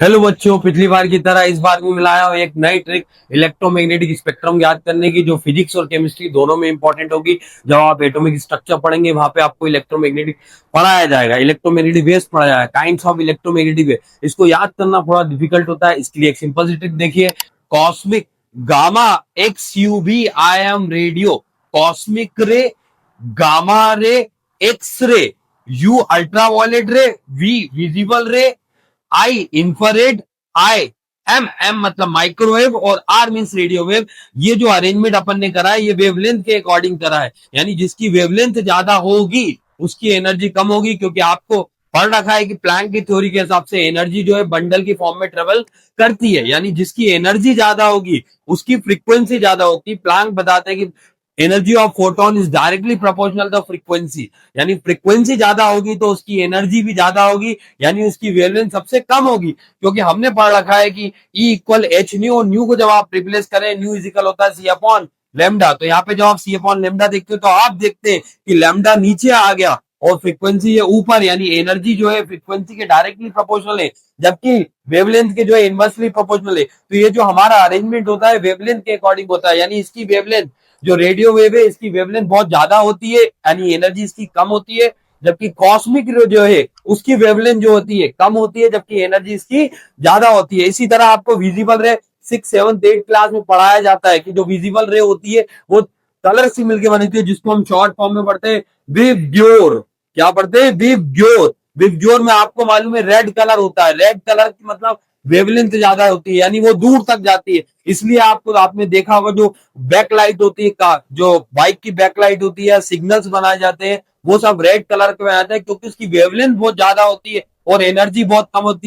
Hello बच्चों, पिछली बार की तरह इस बार भी मिलाया हूं एक नई ट्रिक इलेक्ट्रोमैग्नेटिक स्पेक्ट्रम याद करने की, जो फिजिक्स और केमिस्ट्री दोनों में इंपॉर्टेंट होगी। जब आप एटॉमिक स्ट्रक्चर पढ़ेंगे वहां पे आपको इलेक्ट्रोमैग्नेटिक पढ़ाया जाएगा, इलेक्ट्रोमैग्नेटिक वेव्स पढ़ाया जाएगा, काइंड्स ऑफ इलेक्ट्रोमैग्नेटिक वेव। इसको याद करना थोड़ा डिफिकल्ट होता है, इसके लिए एक सिंपल सी ट्रिक देखिए। Cosmic gamma X U B I M radio, cosmic ray, gamma ray, X ray, U ultraviolet ray, V visible ray, I infrared, I M M मतलब माइक्रोवेव और आर मींस रेडियो वेव। ये जो arrangement अपन ने करा है ये wavelength के according करा है, यानी जिसकी वेवलेंथ ज्यादा होगी उसकी एनर्जी कम होगी, क्योंकि आपको पढ़ रखा है कि प्लैंक की थ्योरी के हिसाब से एनर्जी जो है बंडल की फॉर्म में ट्रेवल करती है, यानी जिसकी एनर्जी ज्यादा होगी उसकी फ्रीक्वेंसी ज्यादा होगी। प्लैंक बताते हैं कि energy of photon is directly proportional to frequency, यानी फ्रीक्वेंसी ज्यादा होगी तो उसकी एनर्जी भी ज्यादा होगी, यानी उसकी वेवलेंथ सबसे कम होगी। क्योंकि हमने पढ़ रखा है कि E इक्वल एच न्यू, और न्यू को जब आप रिप्लेस करें न्यू इज इक्वल होता है सी अपॉन लेमडा। तो यहाँ पे जब आप सी अपॉन लेमडा देखते हो तो आप देखते हैं कि लेमडा नीचे आ गया और फ्रीक्वेंसी ये ऊपर, यानी एनर्जी जो है फ्रीक्वेंसी के डायरेक्टली प्रोपोर्शनल है, जबकि वेवलेंथ के जो है इनवर्सली प्रोपोर्शनल है। तो ये जो हमारा अरेंजमेंट होता है वेवलेंथ के अकॉर्डिंग होता है, यानी इसकी वेवलेंथ जो रेडियो वेव है इसकी वेवलेंथ बहुत ज्यादा होती है, यानी एनर्जी इसकी कम होती है, जबकि कॉस्मिक रे जो है उसकी वेवलेंथ जो होती है कम होती है, जबकि एनर्जी इसकी ज्यादा होती है। इसी तरह आपको विजिबल रे 6, 7, 8 क्लास में पढ़ाया जाता है कि जो विजिबल रे होती है वो कलर से मिलकर बनती है, जिसको हम शॉर्ट फॉर्म में पढ़ते हैं विबग्योर। क्या पढ़ते हैं? विबग्योर। विबग्योर में आपको मालूम है रेड कलर होता है, रेड कलर की मतलब वेवलेंथ ज्यादा होती है, यानी वो दूर तक जाती है। इसलिए आपको आपने देखा होगा जो बैक लाइट होती है का जो बाइक की बैक लाइट होती है, सिग्नल्स बनाए जाते हैं, वो सब रेड कलर के बनाए जाते हैं, क्योंकि उसकी वेवलेंथ बहुत ज्यादा होती है और एनर्जी बहुत कम होती है।